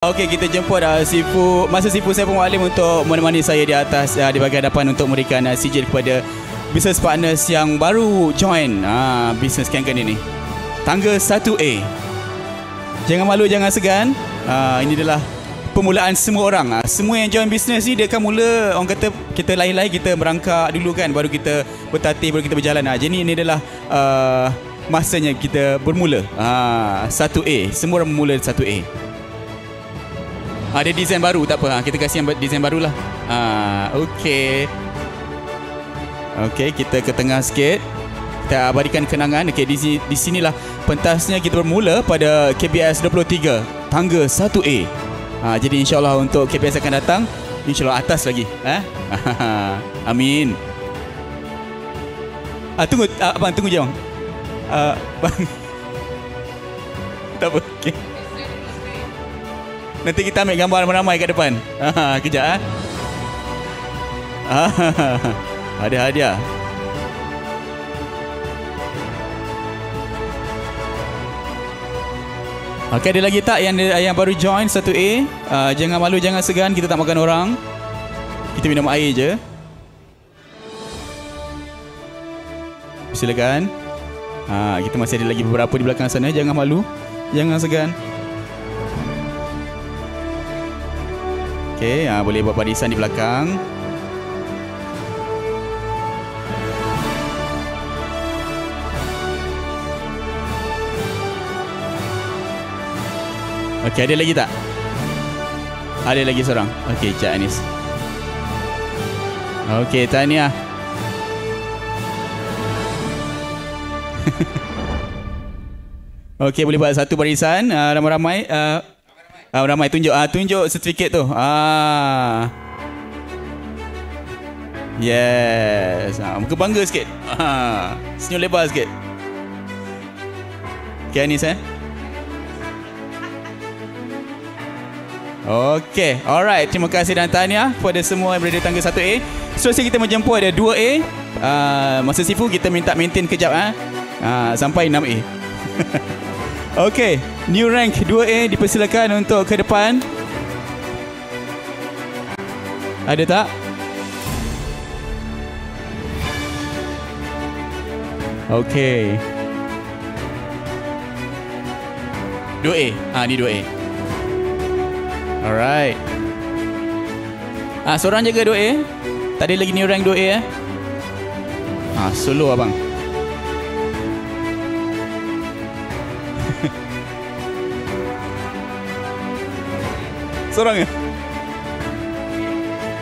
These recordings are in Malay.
Okey, kita jemput Sifu Masa Sifu Saiful Mualim untuk menemani saya di atas di bahagian hadapan untuk memberikan sijil kepada business partners yang baru join bisnes Kangen ini. Tangga 1A. Jangan malu, jangan segan. Ini adalah permulaan semua orang. Semua yang join bisnes ni dia akan mula, orang kata kita lahir-lahir kita merangkak dulu kan, baru kita bertatih, baru kita berjalan. Jadi ini adalah masanya kita bermula. 1A. Semua orang bermula 1A. Ada desain baru, tak apa. Kita kasih yang desain barulah. Okey. Okey, kita ke tengah sikit. Kita abadikan kenangan. Okey, di sinilah pentasnya kita bermula pada KBS 23, tangga 1A. Jadi insya-Allah untuk KBS akan datang, insya-Allah atas lagi. Amin. Tunggu, abang tunggu je bang. Bang. Tak apa. Okey. Nanti kita ambil gambar ramai-ramai kat depan. Kejap. Ada hadiah. Okey, ada lagi tak yang baru join 1A? Jangan malu, jangan segan. Kita tak makan orang. Kita minum air je. Silakan. Kita masih ada lagi beberapa di belakang sana. Jangan malu, jangan segan. Okey, boleh buat barisan di belakang. Okey, ada lagi tak? Ada lagi seorang. Okey, Cik Anis. Okey, tahniah. Okey, boleh buat satu barisan ramai-ramai. Ramai tunjuk sertifikat tu. Yes. Muka bangga sikit. Senyum lebar sikit. Okay, Anis Okay, alright. Terima kasih dan tahniah kepada semua yang berada di tangga 1A. Seterusnya kita menjemput ada 2A. Masa Sifu kita minta maintain kejap sampai 6A. Okey, new rank 2A dipersilakan untuk ke depan. Ada tak? Okey. 2A. Ni 2A. Alright. Seorang jaga 2A. Tak ada lagi new rank 2A solo abang. Seorang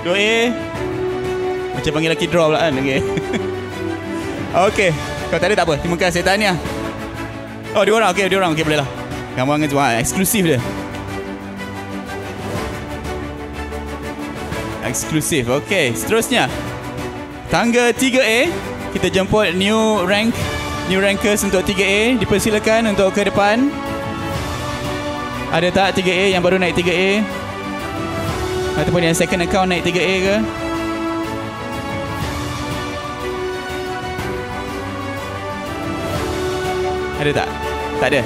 2A. Macam panggil lelaki draw pula kan. Okay. Okay, kalau tak ada tak apa. Terima kasih, tahniah. Dia orang. Okay, dia orang. Okay, boleh lah. Gambar dengan semua eksklusif dia. Eksklusif. Okay, seterusnya tangga 3A. Kita jemput new rankers untuk 3A. Dipersilakan untuk ke depan. Ada tak 3A yang baru naik 3A? Ataupun yang second account naik 3A ke? Ada tak? Tak ada.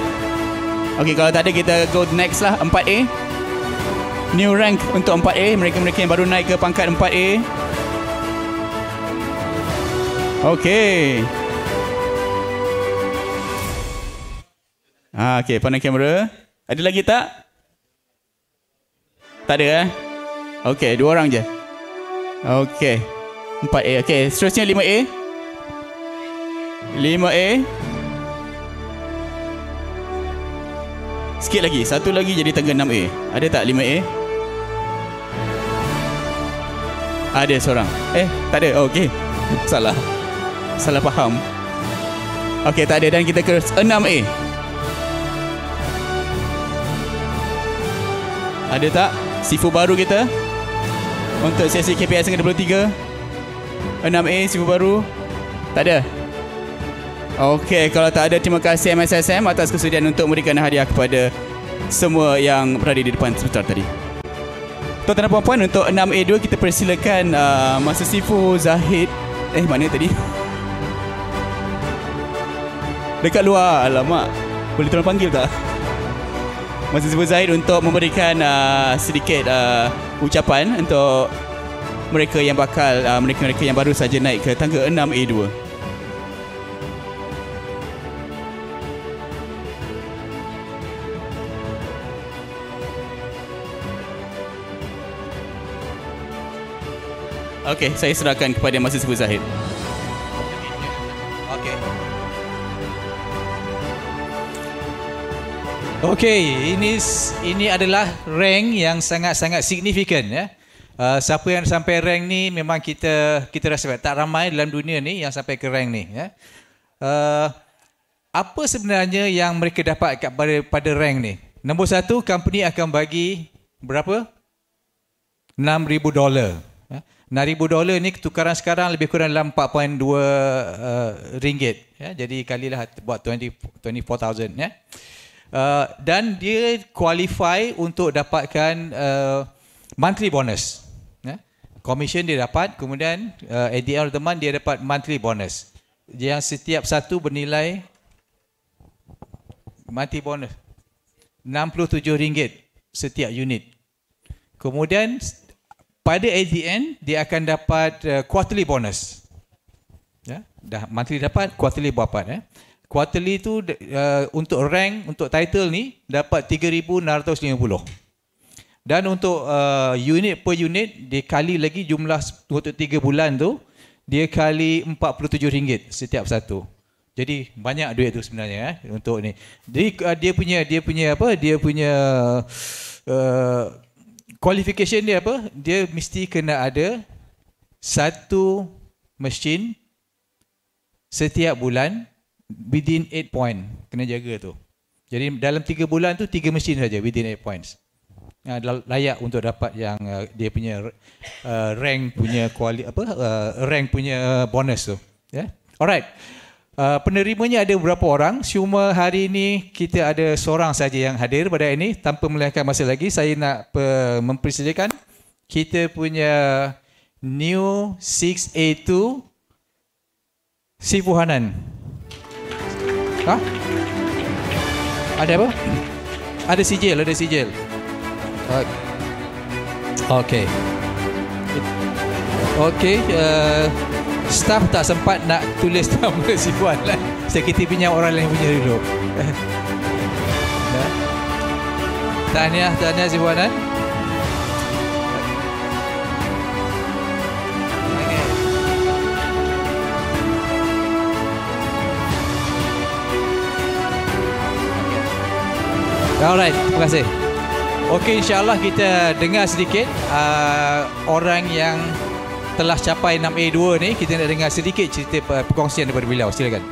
Okey, kalau tak ada kita go next lah, 4A. New rank untuk 4A, mereka-mereka yang baru naik ke pangkat 4A. Okey. Okey, pandang kamera. Ada lagi tak? Tak ada Okey, 2 orang je. Okey, 4A. Okey, seterusnya 5A. 5A. Sikit lagi, satu lagi jadi tangga 6A. Ada tak 5A? Ada seorang. Tak ada. Okey. Salah faham. Okey, tak ada. Dan kita ke 6A. Ada tak Sifu baru kita untuk sesi KPS yang ke-23? 6A Sifu baru. Tak ada. Okey, kalau tak ada, terima kasih MSSM atas kesediaan untuk memberikan hadiah kepada semua yang berada di depan sebentar tadi. Tuan-tuan dan puan-puan, untuk 6A2 kita persilakan Masa Sifu Zahid. Mana tadi? Dekat luar. Alamak. Boleh tolong panggil tak? Masa Siful Zahid untuk memberikan sedikit ucapan untuk mereka yang bakal mereka-mereka yang baru saja naik ke tangga 6A2. Okey, saya serahkan kepada Masa Siful Zahid. Okey. Okey, ini adalah rank yang sangat-sangat signifikan ya. Siapa yang sampai rank ni memang kita rasa tak ramai dalam dunia ni yang sampai ke rank ni ya. Apa sebenarnya yang mereka dapat pada rank ni? Nombor satu, company akan bagi berapa? $6,000. $6,000 ni tukaran sekarang lebih kurang dalam 4.2 ringgit ya. Jadi kalilah buat 24,000 ya. Dan dia qualify untuk dapatkan monthly bonus. Commission dia dapat, kemudian at the end of the month dia dapat monthly bonus. Yang setiap satu bernilai monthly bonus RM67 setiap unit. Kemudian pada at the end dia akan dapat quarterly bonus. Ya, dah monthly dapat, quarterly dapat Quarterly tu untuk rank, untuk title ni dapat 3,650. Dan untuk unit per unit dia kali lagi jumlah untuk 3 bulan tu dia kali RM47 setiap satu. Jadi banyak duit tu sebenarnya untuk ni. Jadi dia punya qualification dia apa? Dia mesti kena ada satu mesin setiap bulan within 8 point. Kena jaga tu. Jadi dalam 3 bulan tu 3 mesin saja within 8 points. Layak untuk dapat yang dia punya rank punya rank punya bonus tu. Ya. Yeah? Alright. Penerimanya ada beberapa orang. Cuma hari ini kita ada seorang saja yang hadir pada ini. Tanpa melengahkan masa lagi, saya nak mempersilakan kita punya new 6A2 Siful Hanan. Ada apa? Ada sijil, Okey. Okey, staff tak sempat nak tulis nama Siful Hanan. Kita pinjam orang lain punya dulu. Tahniah Siful Hanan. Alright, terima kasih. Okey, insyaAllah kita dengar sedikit orang yang telah capai 6A2 ni. Kita nak dengar sedikit cerita perkongsian daripada beliau. Silakan.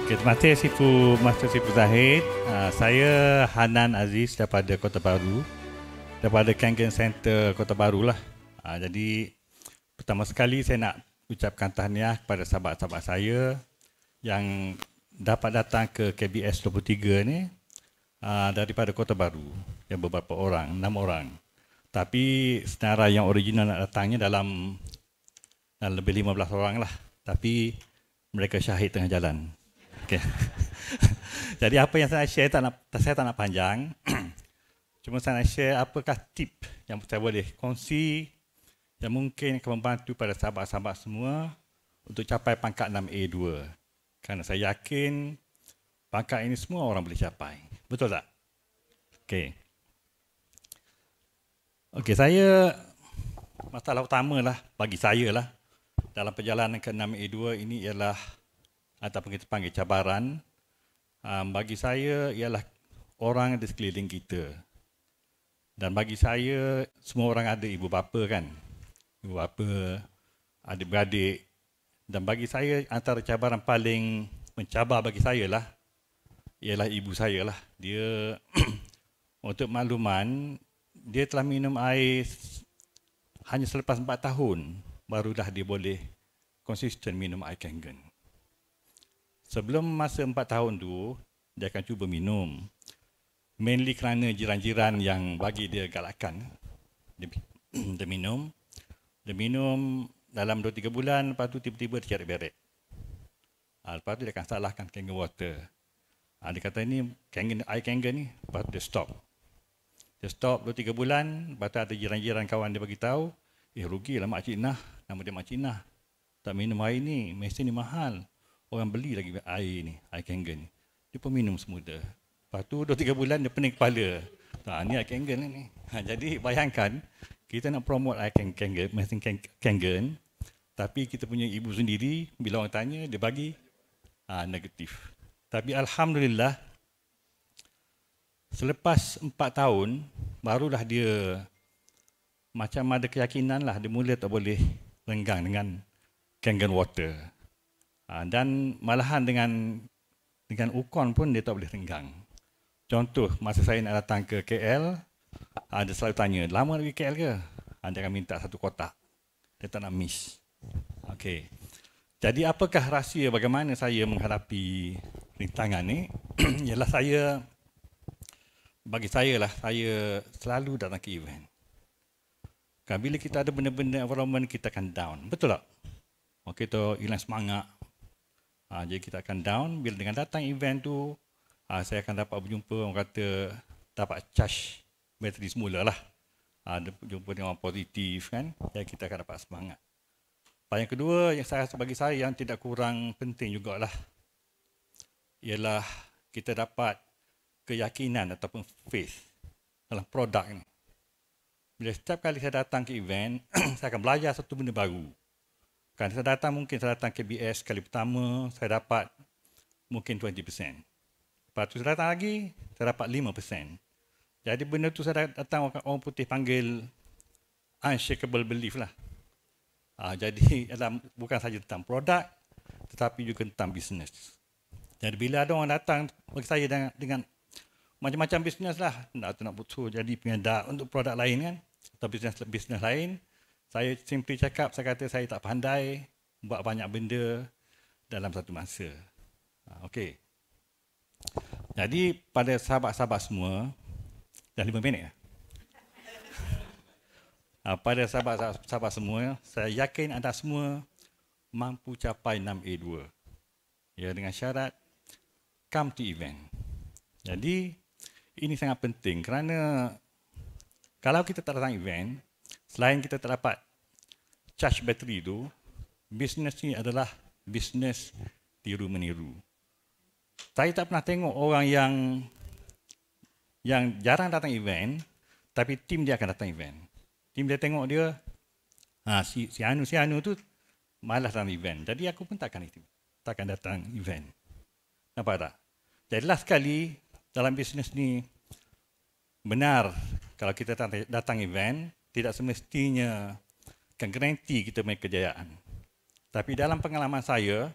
Okay, terima kasih Master Siful Zahid. Saya Hanan Aziz daripada Kota Baru, daripada Kangen Center Kota Baru lah. Jadi pertama sekali saya nak ucapkan tahniah kepada sahabat-sahabat saya yang dapat datang ke KBS 23 ni daripada Kota Baru, yang beberapa orang, 6 orang. Tapi senarai yang original nak datangnya dalam lebih 15 orang lah. Tapi mereka syahid tengah jalan. Okay. Jadi apa yang saya share saya tak nak panjang. Cuma saya nak share apakah tip yang saya boleh kongsi yang mungkin akan membantu pada sahabat-sahabat semua untuk capai pangkat 6A2. Kerana saya yakin pangkat ini semua orang boleh capai. Betul tak? Okey. Okey, masalah utama lah bagi saya lah dalam perjalanan ke 6A2 ini ialah ataupun kita panggil cabaran. Bagi saya ialah orang di sekeliling kita. Dan bagi saya semua orang ada ibu bapa kan. Ibu bapa, adik-beradik. Dan bagi saya antara cabaran paling mencabar bagi saya lah ialah ibu saya lah. Dia untuk makluman, dia telah minum air hanya selepas 4 tahun barulah dia boleh konsisten minum air Kangen. Sebelum masa 4 tahun tu, dia akan cuba minum. Mainly kerana jiran-jiran yang bagi dia galakan. Dia minum. Dalam 2-3 bulan, lepas tu tiba-tiba dia cari beret. Lepas tu dia akan salahkan Kangen Water. Dia kata ni air Kangen ni, lepas tu dia stop. Dia stop 2-3 bulan, lepas tu ada jiran-jiran kawan dia bagi tahu, rugilah Mak Cik Nah, nama dia Mak Cik Nah. Tak minum air ni, mesin ni mahal. Orang beli lagi air ni, air Kangen ni. Dia pun minum semua dah. Lepas tu 2-3 bulan dia pening kepala. Ni air Kangen ni. Jadi bayangkan, kita nak promote air Kangen, mesin Kangen, tapi kita punya ibu sendiri, bila orang tanya, dia bagi negatif. Tapi Alhamdulillah, selepas 4 tahun, barulah dia macam ada keyakinan lah, dia mula tak boleh renggang dengan Kangen water. Dan malahan dengan ukon pun dia tak boleh renggang. Contoh, masa saya nak datang ke KL, dia selalu tanya, lama nak pergi KL ke? Dia akan minta 1 kotak. Dia tak nak miss. Okey. Jadi apakah rahsia bagaimana saya menghadapi rintangan ni? Ialah bagi saya selalu datang ke event. Bila kita ada benda-benda environment, kita akan down. Betul tak? Kita hilang semangat. Jadi kita akan down. Bila dengan datang event tu, saya akan dapat berjumpa, orang kata, dapat charge bateri semula lah. Jumpa dengan orang positif kan. Jadi kita akan dapat semangat. Yang kedua, yang saya rasa bagi saya yang tidak kurang penting jugalah, ialah kita dapat keyakinan ataupun faith dalam produk ni. Bila setiap kali saya datang ke event, saya akan belajar satu benda baru. Kan saya datang KBS kali pertama, saya dapat mungkin 20%. Lepas tu saya datang lagi, saya dapat 5%. Jadi benda tu saya datang, orang putih panggil unshakable belief lah. Jadi bukan saja tentang produk, tetapi juga tentang bisnes. Jadi bila ada orang datang bagi saya dengan macam-macam bisnes lah, nak betul jadi pengedak untuk produk lain kan, atau bisnes lain, saya simply cakap, saya kata saya tak pandai buat banyak benda dalam satu masa. Okey. Jadi pada sahabat-sahabat semua, dah 5 minit. Pada sahabat-sahabat semua, saya yakin anda semua mampu capai 6A2. Ya, dengan syarat come to event. Jadi ini sangat penting kerana kalau kita tak datang event, selain kita tak dapat charge bateri itu, bisnes ni adalah bisnes tiru-meniru. Saya tak pernah tengok orang yang jarang datang event, tapi tim dia akan datang event. Tim dia tengok dia, si Anu tu malas datang event. Jadi aku pun takkan datang event. Nampak tak? Jadi last sekali dalam bisnes ni, benar kalau kita datang event, tidak semestinya akan garanti kita punya kejayaan. Tapi dalam pengalaman saya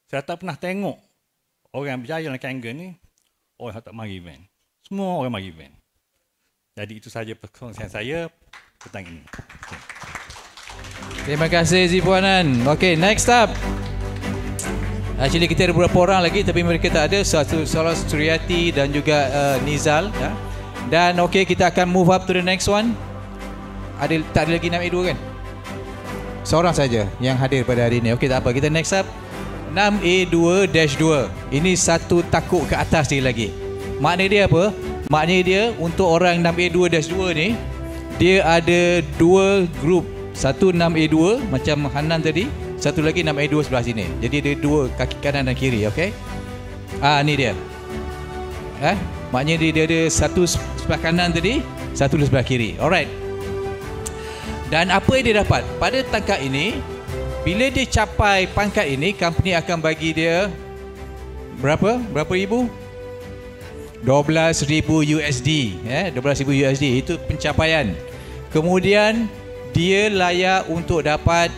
tak pernah tengok orang yang berjaya dalam Kangen ni, orang yang tak mari event. Semua orang mari event. Jadi itu sahaja perkongsian saya petang ini. Okay. Terima kasih Zipuanan. Okay, next up. Actually kita ada beberapa orang lagi, tapi mereka tak ada. Salah Suriati dan juga Nizal. Ya. Dan okay, kita akan move up to the next one. Tak ada lagi 6A2 kan? Seorang saja yang hadir pada hari ini. Okay, tak apa. Kita next up 6A2-2. Ini satu takuk ke atas dia lagi. Makna dia apa? Maknanya dia untuk orang 6A2-2 ni, dia ada 2 grup. Satu 6A2 macam Hanan tadi, satu lagi 6A2 sebelah sini. Jadi ada 2 kaki kanan dan kiri, okey? Ni dia. Maknanya dia ada satu sebelah kanan tadi, satu sebelah kiri. Alright. Dan apa yang dia dapat? Pada tangkap ini, bila dia capai pangkat ini, company akan bagi dia berapa? Berapa ribu? $12,000 USD, $12,000 USD itu pencapaian. Kemudian dia layak untuk dapat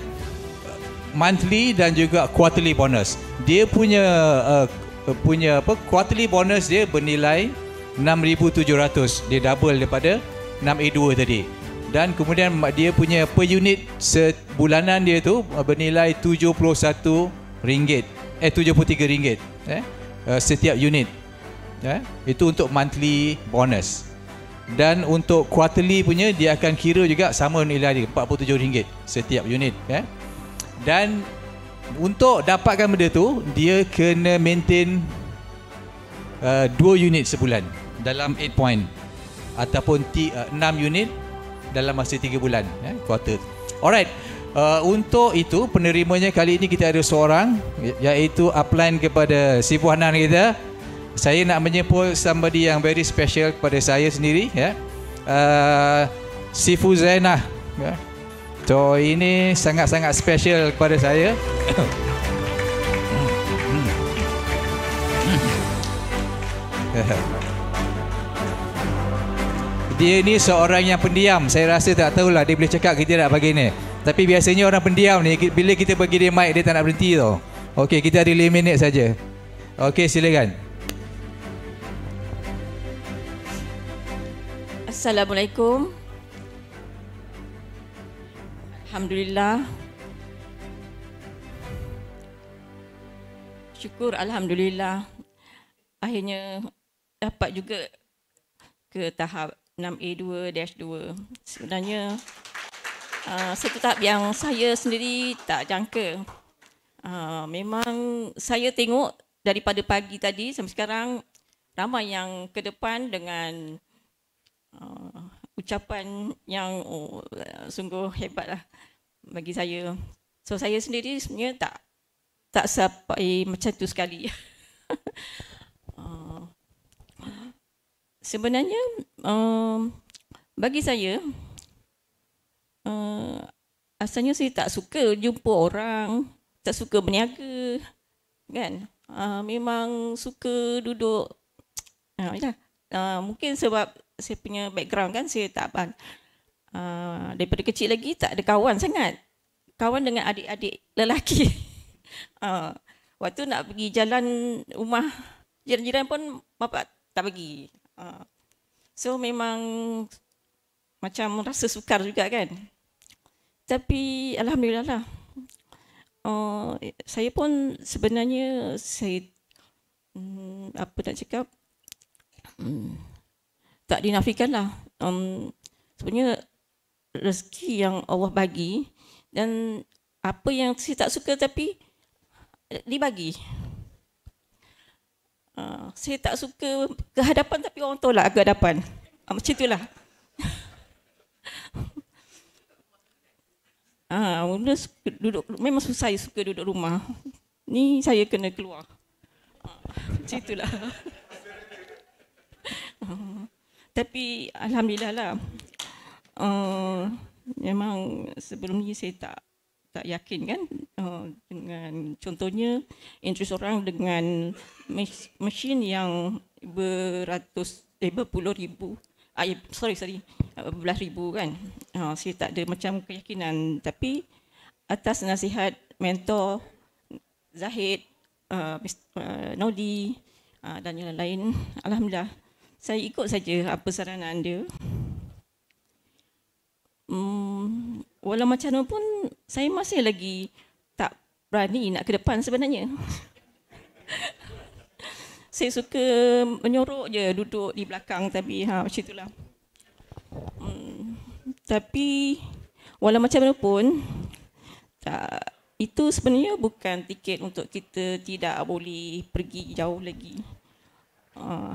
monthly dan juga quarterly bonus. Dia punya quarterly bonus dia bernilai 6,700. Dia double daripada 6A2 tadi. Dan kemudian dia punya per unit sebulanan dia tu bernilai RM73, RM73 setiap unit. Itu untuk monthly bonus. Dan untuk quarterly punya dia akan kira juga sama nilai dia, RM47 setiap unit. Dan untuk dapatkan benda tu, dia kena maintain 2 unit sebulan dalam 8 point ataupun 6 unit dalam masa 3 bulan quarter. Alright. Untuk itu penerimanya kali ini kita ada seorang, iaitu upline kepada si Puhanan kita. Saya nak menyebut somebody yang very special kepada saya sendiri, Sifu Zainah. So ini sangat-sangat special kepada saya. Dia ni seorang yang pendiam. Saya rasa tak tahulah dia boleh cakap ke tidak pagi ni. Tapi biasanya orang pendiam ni, bila kita bagi dia mic, dia tak nak berhenti tau. Okey, kita ada 5 minit saja. Okey, silakan. Assalamualaikum. Alhamdulillah. Syukur Alhamdulillah. Akhirnya dapat juga ke tahap 6A2-2. Sebenarnya satu tahap yang saya sendiri tak jangka. Memang saya tengok daripada pagi tadi sampai sekarang ramai yang ke depan dengan ucapan yang sungguh hebatlah bagi saya. So saya sendiri sebenarnya tak sampai macam tu sekali. Sebenarnya bagi saya asalnya saya tak suka jumpa orang, tak suka berniaga, kan? Memang suka duduk. Mungkin sebab saya punya background kan, saya tak daripada kecil lagi tak ada kawan sangat. Kawan dengan adik-adik lelaki. Waktu nak pergi jalan rumah jiran-jiran pun bapak tak bagi. So memang macam rasa sukar juga kan. Tapi alhamdulillah lah. Saya pun sebenarnya apa nak cakap, tak dinafikan lah. Sebenarnya rezeki yang Allah bagi, dan apa yang saya tak suka tapi dibagi. Saya tak suka kehadapan tapi orang tolak kehadapan. Macam itulah. Mula duduk, memang susah saya suka duduk rumah. Ni saya kena keluar. Macam itulah. Tapi alhamdulillah lah. Memang sebelum ni saya tak yakin kan, dengan contohnya interest orang dengan mesin yang berpuluh ribu, belas ribu kan. Saya tak ada macam keyakinan, tapi atas nasihat mentor Zahid, Nodi dan yang lain, alhamdulillah saya ikut saja apa saranan dia. Walau macam mana pun saya masih lagi tak berani nak ke depan sebenarnya. Saya suka menyorok je, duduk di belakang, tapi macam itulah. Tapi walau macam mana pun, itu sebenarnya bukan tiket untuk kita tidak boleh pergi jauh lagi.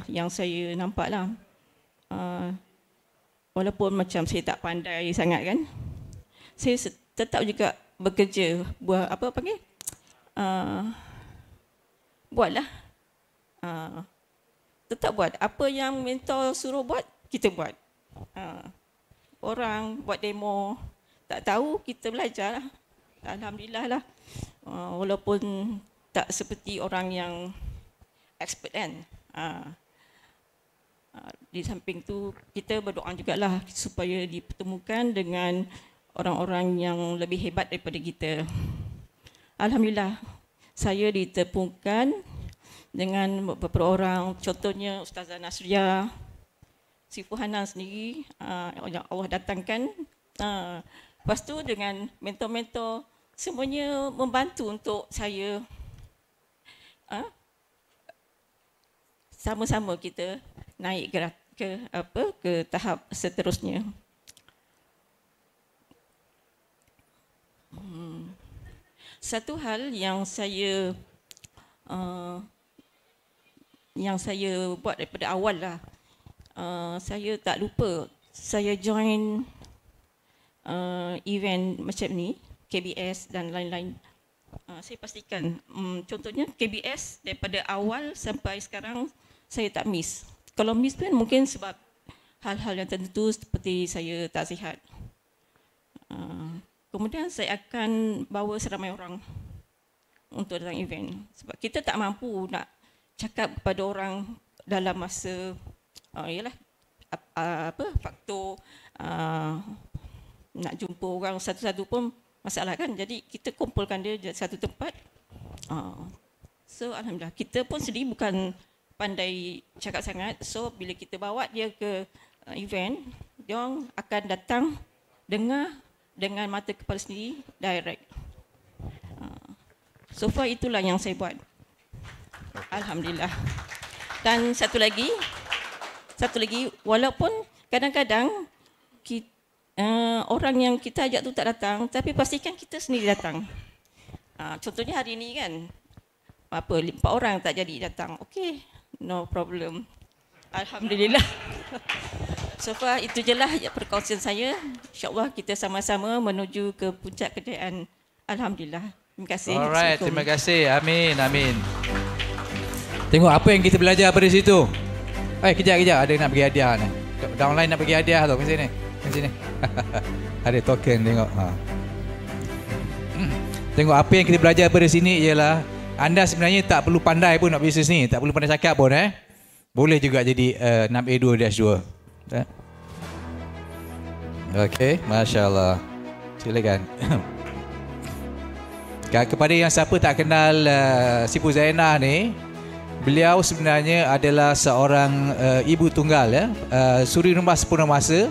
Yang saya nampak lah. Walaupun macam saya tak pandai sangat kan, saya tetap juga bekerja, buatlah. Tetap buat apa yang mentor suruh buat, kita buat. Orang buat demo tak tahu, kita belajar lah. Alhamdulillah lah. Walaupun tak seperti orang yang expert kan. Di samping tu kita berdoa jugalah supaya dipertemukan dengan orang-orang yang lebih hebat daripada kita. Alhamdulillah saya ditemukan dengan beberapa orang, contohnya Ustazah Nasria, si Puhanan sendiri, yang Allah datangkan. Lepas tu dengan mentor-mentor, semuanya membantu untuk saya sama-sama kita naik ke tahap seterusnya. Satu hal yang saya yang saya buat daripada awal lah. Saya tak lupa, saya join event macam ni, KBS dan lain-lain. Saya pastikan, contohnya KBS daripada awal sampai sekarang saya tak miss. Kalau miss pun mungkin sebab hal-hal yang tertentu seperti saya tak sihat. Kemudian saya akan bawa seramai orang untuk datang event. Sebab kita tak mampu nak cakap kepada orang dalam masa faktor nak jumpa orang satu-satu pun masalah kan. Jadi kita kumpulkan dia di satu tempat. So alhamdulillah, kita pun sendiri bukan pandai cakap sangat. So bila kita bawa dia ke event, dia orang akan datang dengar dengan mata kepala sendiri direct. So far itulah yang saya buat. Alhamdulillah. Dan satu lagi, walaupun kadang-kadang orang yang kita ajak tu tak datang, tapi pastikan kita sendiri datang. Contohnya hari ini kan, 4 orang tak jadi datang. Okey, no problem. Alhamdulillah. So far itu je lah perkongsian saya. InsyaAllah kita sama-sama menuju ke puncak kejayaan. Alhamdulillah. Terima kasih. Alright, terima kasih. Amin, amin. Tengok apa yang kita belajar pada situ. Kejap. Ada nak bagi hadiah ni. Downline nak bagi hadiah tu. Ke sini. Ada token, tengok. Tengok apa yang kita belajar pada sini ialah anda sebenarnya tak perlu pandai pun nak bisnes ni. Tak perlu pandai cakap pun. Boleh juga jadi 6A2-2. Okey, Masya Allah. Silakan. Kepada yang siapa tak kenal Siti Zainah ni, beliau sebenarnya adalah seorang ibu tunggal, suri rumah sepenuh masa,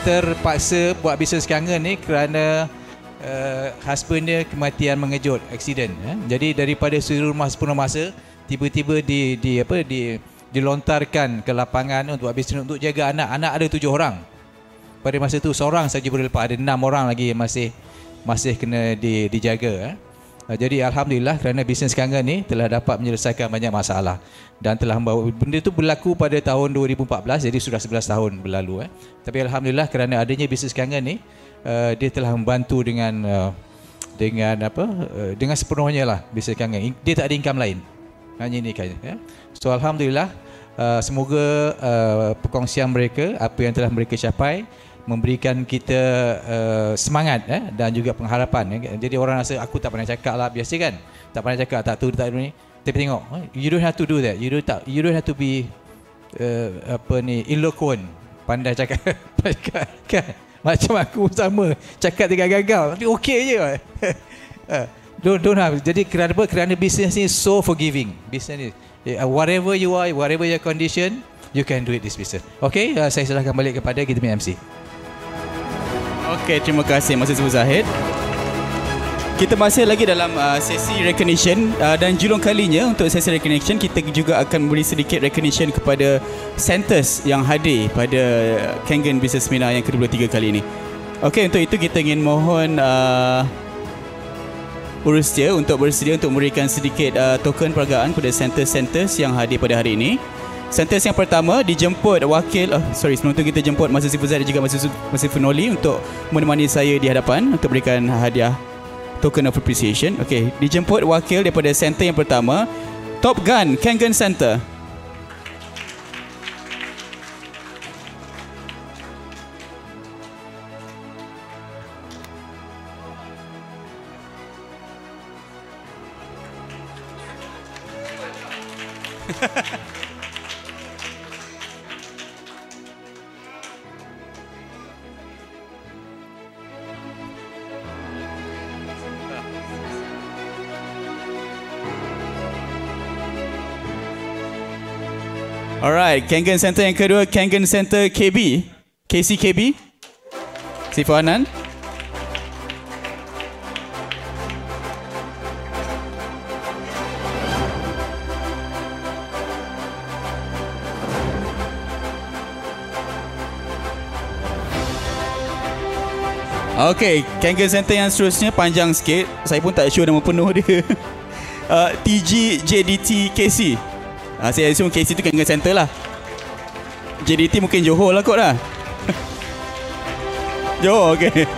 terpaksa buat bisnes kangen ni kerana husband dia kematian mengejut, aksiden. Jadi daripada suri rumah sepenuh masa, tiba-tiba dilontarkan ke lapangan untuk buat bisnes, untuk jaga anak. Anak ada 7 orang. Pada masa tu seorang saja boleh lepas, ada 6 orang lagi yang masih kena dijaga. Jadi alhamdulillah kerana bisnes kangen ni telah dapat menyelesaikan banyak masalah dan telah membawa, benda tu berlaku pada tahun 2014, jadi sudah 11 tahun berlalu. Tapi alhamdulillah kerana adanya bisnes kangen ni, dia telah membantu dengan sepenuhnya lah bisnes kangen. Dia tak ada income lain, hanya ini kan. So alhamdulillah, semoga perkongsian mereka, apa yang telah mereka capai, memberikan kita semangat dan juga pengharapan. Jadi orang rasa aku tak pernah cakap lah, biasa kan, tak pernah cakap, tak tu tak ni. Tapi tengok, you don't have to do that. You don't have to be eloquent, pandai cakap kan. Macam aku sama, cakap dengan gagal tapi okey je. Don't have. Jadi kerana bisnes ni so forgiving. Bisnes ni whatever you are, whatever your condition, you can do it this business. Okay, saya serahkan balik kepada kita punya MC. Okey, terima kasih Mas Siti Zahid. Kita masih lagi dalam sesi recognition dan julung kalinya untuk sesi recognition kita juga akan beri sedikit recognition kepada centers yang hadir pada Kangen Business Seminar yang ke-23 kali ini. Okey, untuk itu kita ingin mohon urustia untuk bersedia untuk memberikan sedikit token perhargaan kepada centers yang hadir pada hari ini. Centers yang pertama dijemput wakil, sebelum itu kita jemput Mas Siti Zahid dan juga Mas Funoli untuk menemani saya di hadapan untuk berikan hadiah token of appreciation. Okey, dijemput wakil daripada center yang pertama, Top Gun Kangen Center. Alright, Kangen Center yang kedua, Kangen Center KB, KCKB, Sifo Hanan. Okey, Kangen Center yang seterusnya panjang sikit, saya pun tak sure nama penuh dia. TGJDT KC. Saya assume KC tu Kangen Center lah. JDT mungkin Johor lah kot lah. Johor, okay.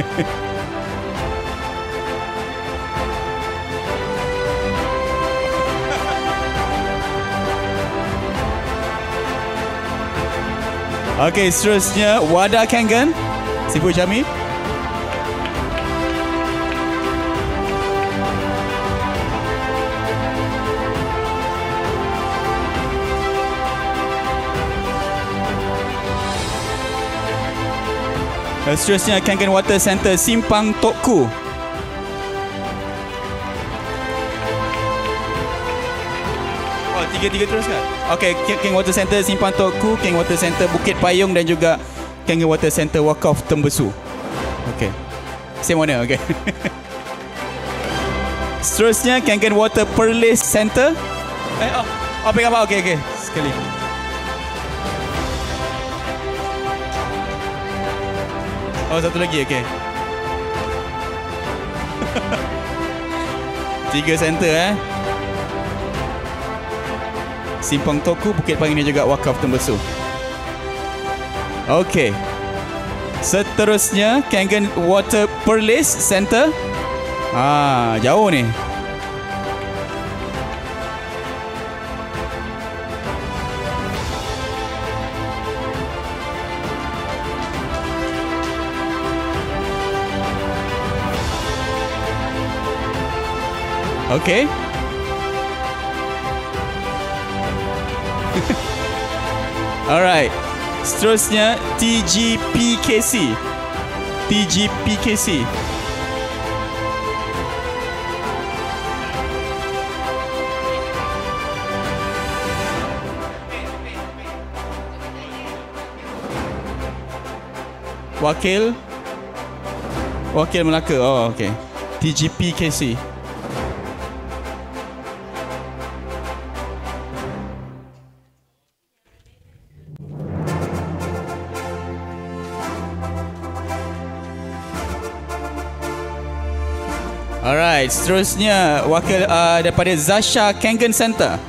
Okay, seterusnya Wadah Kangen, Sifu Jami. Seterusnya Kangen Water Center Simpang Tok Ku. Oh, tiga terus kan? Okay, Kangen Water Center Simpang Tok Ku, Kangen Water Center Bukit Payung dan juga Kangen Water Center Wakaf Tembesu. Okay. Same mana? Okay. Seterusnya Kangen Water Perlis Center. Pegang apa? Okay. Sekali. Oh, satu lagi, okey. 3 center Simpang Toku, Bukit Payung dan juga Wakaf Tembesu. Okey. Seterusnya Kangen Water Perlis Center. Jauh ni. Okay. Alright. Seterusnya TGPKC. TGPKC. Wakil Melaka. Oh, okay. TGPKC. Alright, seterusnya wakil daripada Zasha Kangen Center.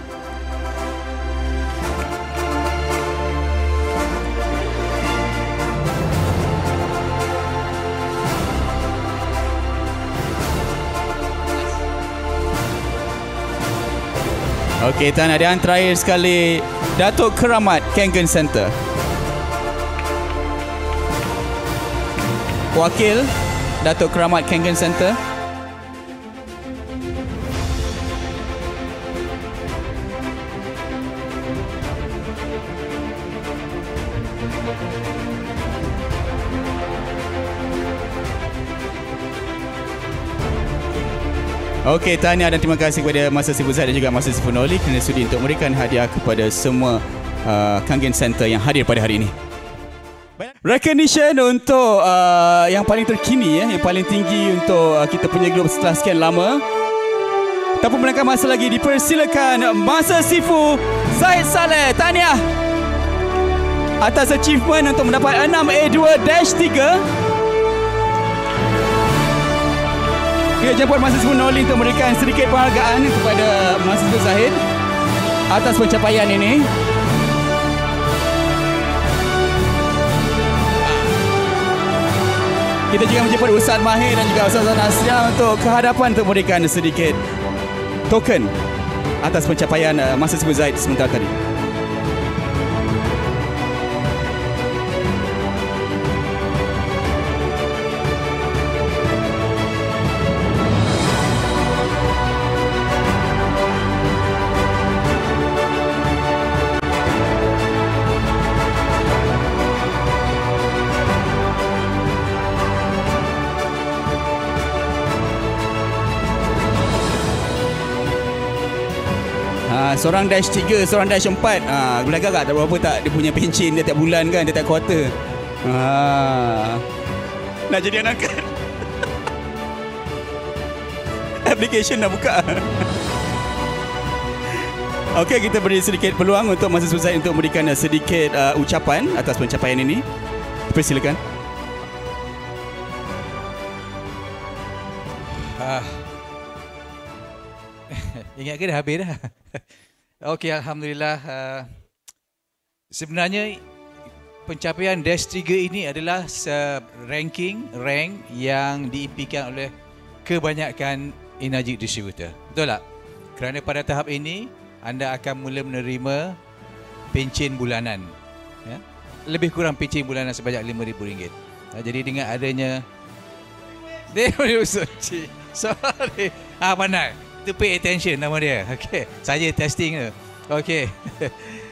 Okey, dan terakhir sekali Datuk Keramat Kangen Center. Wakil Datuk Keramat Kangen Center. Okey, tahniah dan terima kasih kepada Masa Sifu Zaid dan juga Masa Sifu Noli kerana sudi untuk memberikan hadiah kepada semua Kangen Center yang hadir pada hari ini. Recognition untuk yang paling terkini, yang paling tinggi untuk kita punya grup setelah sekian lama. Tanpa melengahkan masa lagi, dipersilakan Masa Sifu Zaid Saleh. Tahniah atas achievement untuk mendapat 6A2-3. Kita jemput Masa Sifu Noli untuk memberikan sedikit penghargaan kepada Masa Sifu Zahid atas pencapaian ini. Kita juga menjemput Ustaz Mahir dan juga Ustaz Nasria untuk kehadapan untuk memberikan sedikit token atas pencapaian Masa Sifu Zahid sementara tadi. Seorang dash 3, seorang dash 4. Boleh agak tak berapa tak dia punya pencin dia tiap bulan kan, dia tiap kuarter. Nak jadi anak kan? Application dah buka. Okey, kita beri sedikit peluang untuk Masa Sifu Zaid untuk memberikan sedikit ucapan atas pencapaian ini. Persilakan. Ingat ke dah habis dah? Okey, Alhamdulillah. Sebenarnya pencapaian Dash 3 ini adalah rank yang diimpikan oleh kebanyakan energy distributor. Betul tak? Kerana pada tahap ini anda akan mula menerima pencen bulanan. Ya? Lebih kurang pencen bulanan sebanyak RM5,000. Jadi dengan adanya sorry. Pandai. To pay attention nama dia. Okey. Saya testing tu. Okey.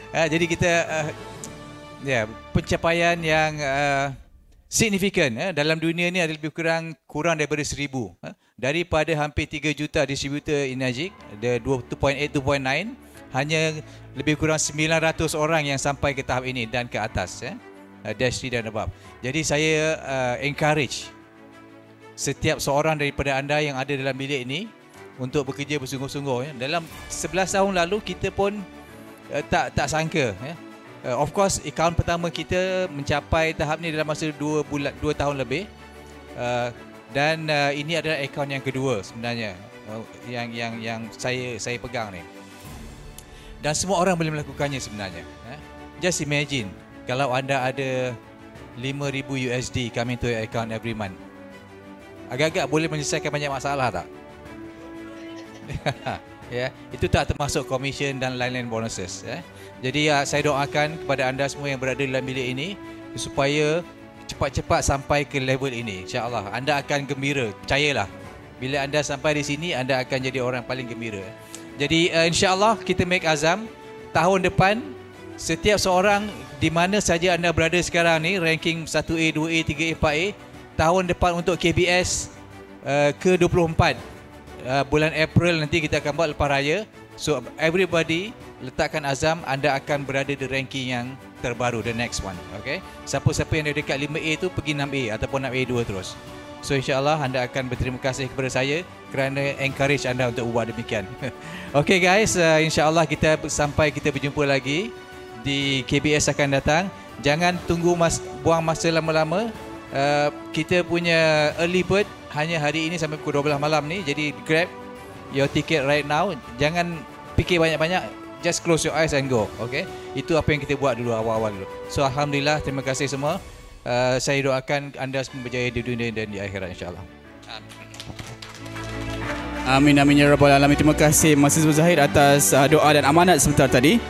Jadi kita pencapaian yang signifikan dalam dunia ni ada lebih kurang daripada 1,000. Daripada hampir 3 juta distributor Enagic, ada 2.8, 2.9, hanya lebih kurang 900 orang yang sampai ke tahap ini dan ke atas, Dash 3 dan above. Jadi saya encourage setiap seorang daripada anda yang ada dalam bilik ini untuk bekerja bersungguh-sungguh. Dalam 11 tahun lalu kita pun tak sangka. Of course, akaun pertama kita mencapai tahap ni dalam masa 2 tahun lebih. Dan ini adalah akaun yang kedua sebenarnya yang saya pegang ni. Dan semua orang boleh melakukannya sebenarnya. Just imagine kalau anda ada $5,000 coming to your account every month. Agak-agak boleh menyelesaikan banyak masalah tak? Itu tak termasuk commission dan lain-lain bonuses. Jadi saya doakan kepada anda semua yang berada dalam bilik ini supaya cepat-cepat sampai ke level ini. InsyaAllah anda akan gembira. Percayalah, bila anda sampai di sini anda akan jadi orang paling gembira. Jadi insyaAllah kita make azam tahun depan setiap seorang di mana saja anda berada sekarang ni, ranking 1A, 2A, 3A, 4A, tahun depan untuk KBS ke-24 bulan April nanti kita akan buat lepas raya. So everybody letakkan azam anda akan berada di ranking yang terbaru, the next one. Okay, siapa-siapa yang ada dekat 5A tu pergi 6A ataupun 6A2 terus. So insyaAllah anda akan berterima kasih kepada saya kerana encourage anda untuk buat demikian. Okay guys, insyaAllah kita berjumpa lagi di KBS akan datang. Jangan tunggu buang masa lama-lama. Kita punya early bird hanya hari ini sampai pukul 12 malam ni. Jadi grab your ticket right now. Jangan fikir banyak-banyak. Just close your eyes and go. Okay, itu apa yang kita buat dulu awal-awal dulu. So Alhamdulillah, terima kasih semua. Saya doakan anda semua berjaya di dunia dan di akhirat insyaAllah. Amin amin ya rabbal alamin. Terima kasih Mas Hizbul Zahid atas doa dan amanat sebentar tadi.